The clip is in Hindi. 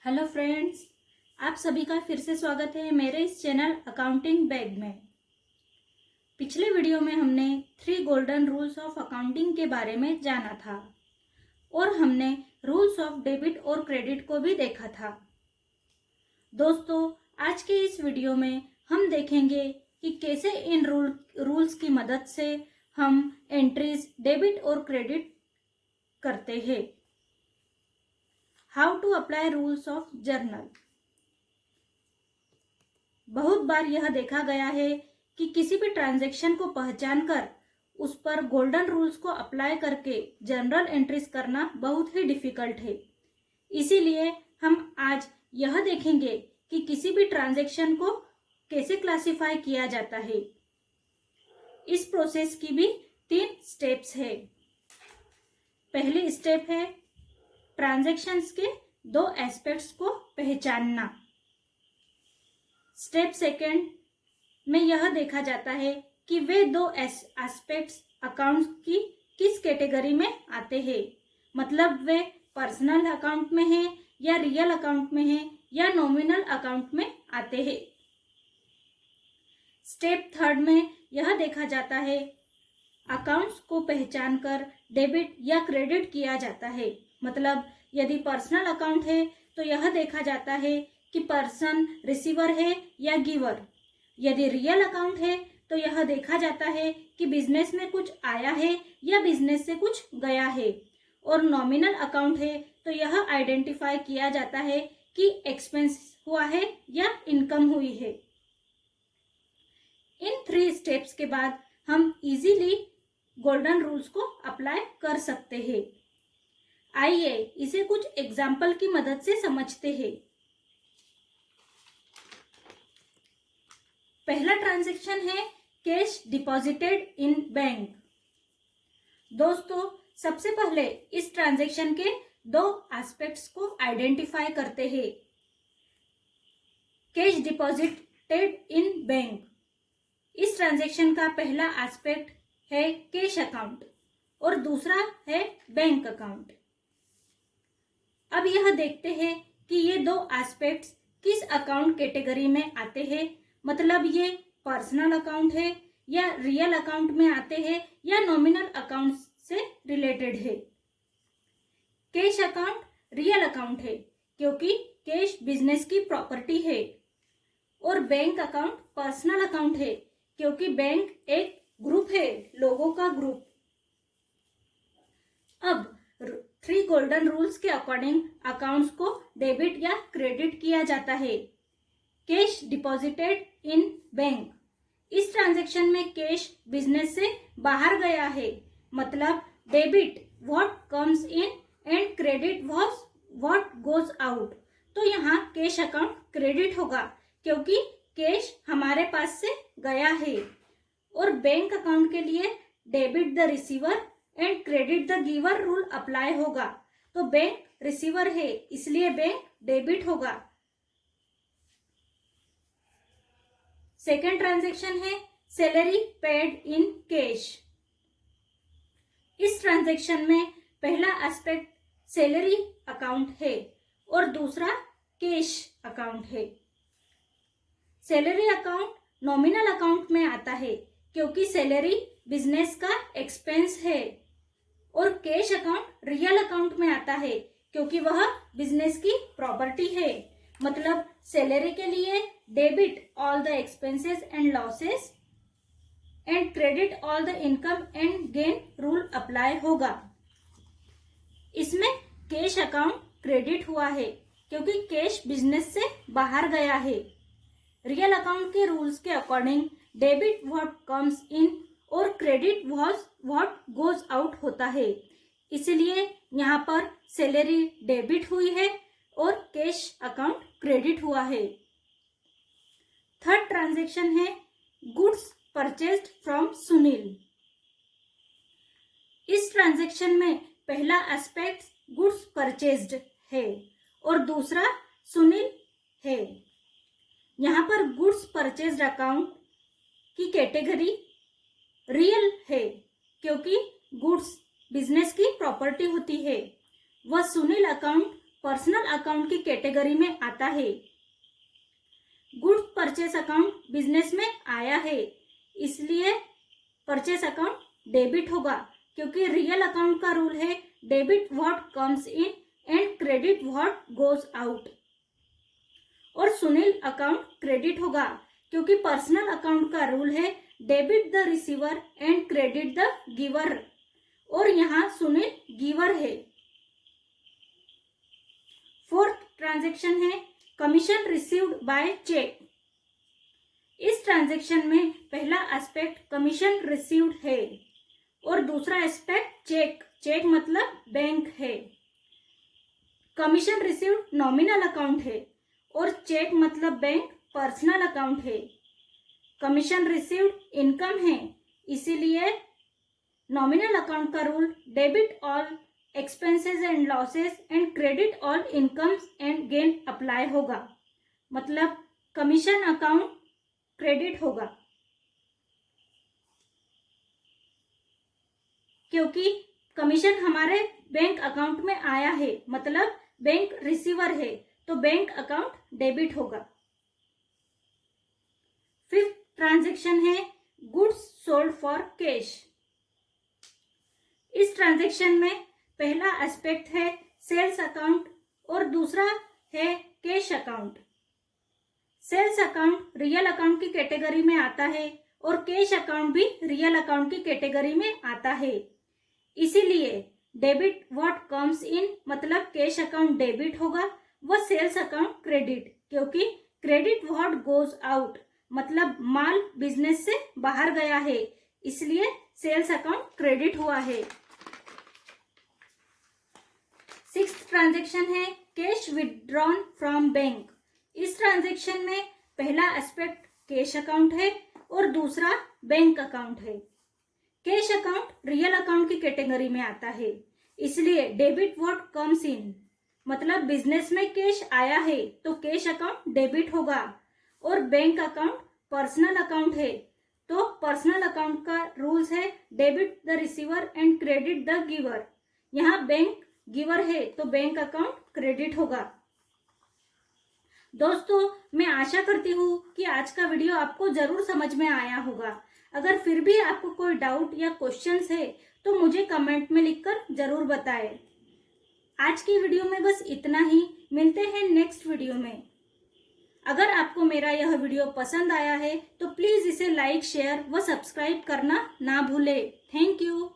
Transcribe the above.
हेलो फ्रेंड्स, आप सभी का फिर से स्वागत है मेरे इस चैनल अकाउंटिंग बैग में। पिछले वीडियो में हमने 3 गोल्डन रूल्स ऑफ अकाउंटिंग के बारे में जाना था और हमने रूल्स ऑफ डेबिट और क्रेडिट को भी देखा था। दोस्तों, आज के इस वीडियो में हम देखेंगे कि कैसे इन रूल्स की मदद से हम एंट्रीज डेबिट और क्रेडिट करते हैं। How to apply rules of journal. बहुत बार यह देखा गया है कि किसी भी ट्रांजैक्शन को पहचान कर उस पर गोल्डन रूल्स को अप्लाई करके जर्नल एंट्रीज करना बहुत ही डिफिकल्ट है। इसीलिए हम आज यह देखेंगे कि किसी भी ट्रांजैक्शन को कैसे क्लासिफाई किया जाता है। इस प्रोसेस की भी 3 स्टेप्स है। पहली स्टेप है ट्रांजैक्शंस के 2 एस्पेक्ट्स को पहचानना। स्टेप सेकंड में यह देखा जाता है कि वे 2 एस्पेक्ट्स अकाउंट्स की किस कैटेगरी में आते हैं, मतलब वे पर्सनल अकाउंट में है या रियल अकाउंट में है या नॉमिनल अकाउंट में आते हैं। स्टेप थर्ड में यह देखा जाता है अकाउंट्स को पहचान कर डेबिट या क्रेडिट किया जाता है, मतलब यदि पर्सनल अकाउंट है तो यह देखा जाता है कि पर्सन रिसीवर है या गिवर। यदि रियल अकाउंट है तो यह देखा जाता है कि बिजनेस में कुछ आया है या बिजनेस से कुछ गया है। और नॉमिनल अकाउंट है तो यह आइडेंटिफाई किया जाता है कि एक्सपेंस हुआ है या इनकम हुई है। इन 3 स्टेप्स के बाद हम इजीली गोल्डन रूल्स को अप्लाई कर सकते हैं। आइए इसे कुछ एग्जाम्पल की मदद से समझते हैं। पहला ट्रांजैक्शन है कैश डिपॉजिटेड इन बैंक। दोस्तों, सबसे पहले इस ट्रांजैक्शन के 2 एस्पेक्ट्स को आइडेंटिफाई करते हैं। कैश डिपॉजिटेड इन बैंक, इस ट्रांजैक्शन का पहला एस्पेक्ट है कैश अकाउंट और दूसरा है बैंक अकाउंट। अब यह देखते हैं कि ये 2 एस्पेक्ट्स किस अकाउंट कैटेगरी में आते हैं, मतलब ये पर्सनल अकाउंट है या रियल अकाउंट में आते हैं या नॉमिनल अकाउंट से रिलेटेड है। कैश अकाउंट रियल अकाउंट है क्योंकि कैश बिजनेस की प्रॉपर्टी है, और बैंक अकाउंट पर्सनल अकाउंट है क्योंकि बैंक एक ग्रुप है, लोगों का ग्रुप। अब 3 गोल्डन रूल्स के अकॉर्डिंग अकाउंट्स को डेबिट या क्रेडिट किया जाता है। कैश डिपॉजिटेड इन बैंक, इस ट्रांजैक्शन में कैश बिजनेस से बाहर गया है, मतलब debit what comes in and credit what goes out. तो यहाँ कैश अकाउंट क्रेडिट होगा क्योंकि कैश हमारे पास से गया है। और बैंक अकाउंट के लिए debit the receiver and credit the giver rule apply होगा, तो बैंक रिसीवर है इसलिए बैंक डेबिट होगा। सेकेंड ट्रांजैक्शन है सैलरी पेड इन कैश। इस ट्रांजैक्शन में पहला एस्पेक्ट सैलरी अकाउंट है और दूसरा कैश अकाउंट है। सैलरी अकाउंट नॉमिनल अकाउंट में आता है क्योंकि सैलरी बिजनेस का एक्सपेंस है, और कैश अकाउंट रियल अकाउंट में आता है क्योंकि वह बिजनेस की प्रॉपर्टी है, मतलब सैलरी के लिए debit all the expenses and losses and credit all the income and gain rule apply होगा। इसमें कैश अकाउंट क्रेडिट हुआ है क्योंकि कैश बिजनेस से बाहर गया है। रियल अकाउंट के रूल्स के according debit what comes in और क्रेडिट व्हाट गोज आउट होता है, इसलिए यहाँ पर सैलरी डेबिट हुई है और कैश अकाउंट क्रेडिट हुआ है। थर्ड ट्रांजैक्शन है गुड्स परचेज्ड फ्रॉम सुनील। इस ट्रांजैक्शन में पहला एस्पेक्ट गुड्स परचेज्ड है और दूसरा सुनील है। यहाँ पर गुड्स परचेज्ड अकाउंट की कैटेगरी रियल है क्योंकि गुड्स बिजनेस की प्रॉपर्टी होती है। वह सुनील अकाउंट पर्सनल अकाउंट की कैटेगरी में आता है। गुड्स परचेस अकाउंट बिजनेस में आया है, इसलिए परचेस अकाउंट डेबिट होगा, क्योंकि रियल अकाउंट का रूल है debit what comes in and credit what goes out. और सुनील अकाउंट क्रेडिट होगा, क्योंकि पर्सनल अकाउंट का रूल है debit the receiver and credit the giver, और यहाँ सुनील गिवर है। फोर्थ ट्रांजैक्शन है कमीशन रिसीव्ड बाय चेक। इस ट्रांजैक्शन में पहला एस्पेक्ट कमीशन रिसीव्ड है और दूसरा एस्पेक्ट चेक, चेक मतलब बैंक है। कमीशन रिसीव्ड नॉमिनल अकाउंट है और चेक मतलब बैंक पर्सनल अकाउंट है। कमीशन रिसीव्ड इनकम है, इसीलिए नॉमिनल अकाउंट का rule debit all expenses and losses and credit all incomes and gain apply होगा, मतलब कमीशन अकाउंट क्रेडिट होगा, क्योंकि कमीशन हमारे बैंक अकाउंट में आया है, मतलब बैंक रिसीवर है, तो बैंक अकाउंट डेबिट होगा। फिफ्थ ट्रांजैक्शन है गुड्स सोल्ड फॉर कैश। इस ट्रांजैक्शन में पहला एस्पेक्ट है सेल्स अकाउंट और दूसरा है cash account. Sales account real account की कैटेगरी में आता है और कैश अकाउंट भी रियल अकाउंट की कैटेगरी में आता है, इसीलिए डेबिट व्हाट कम्स इन मतलब कैश अकाउंट डेबिट होगा व सेल्स अकाउंट क्रेडिट, क्योंकि क्रेडिट व्हाट गोज आउट मतलब माल बिजनेस से बाहर गया है, इसलिए सेल्स अकाउंट क्रेडिट हुआ है। सिक्स्थ ट्रांजैक्शन है कैश विथड्रॉन फ्रॉम बैंक। इस ट्रांजैक्शन में पहला एस्पेक्ट कैश अकाउंट है और दूसरा बैंक अकाउंट है। कैश अकाउंट रियल अकाउंट की कैटेगरी में आता है, इसलिए डेबिट व्हाट कम्स इन मतलब बिजनेस में कैश आया है तो कैश अकाउंट डेबिट होगा, और बैंक अकाउंट पर्सनल अकाउंट है तो पर्सनल अकाउंट का रूल्स है debit the receiver and credit the giver. यहाँ बैंक गिवर है तो बैंक अकाउंट क्रेडिट होगा। दोस्तों, मैं आशा करती हूँ कि आज का वीडियो आपको जरूर समझ में आया होगा। अगर फिर भी आपको कोई डाउट या क्वेश्चंस है तो मुझे कमेंट में लिखकर जरूर बताएं। आज की वीडियो में बस इतना ही, मिलते हैं नेक्स्ट वीडियो में। अगर आपको मेरा यह वीडियो पसंद आया है तो प्लीज इसे लाइक, शेयर व सब्सक्राइब करना ना भूलें। Thank you.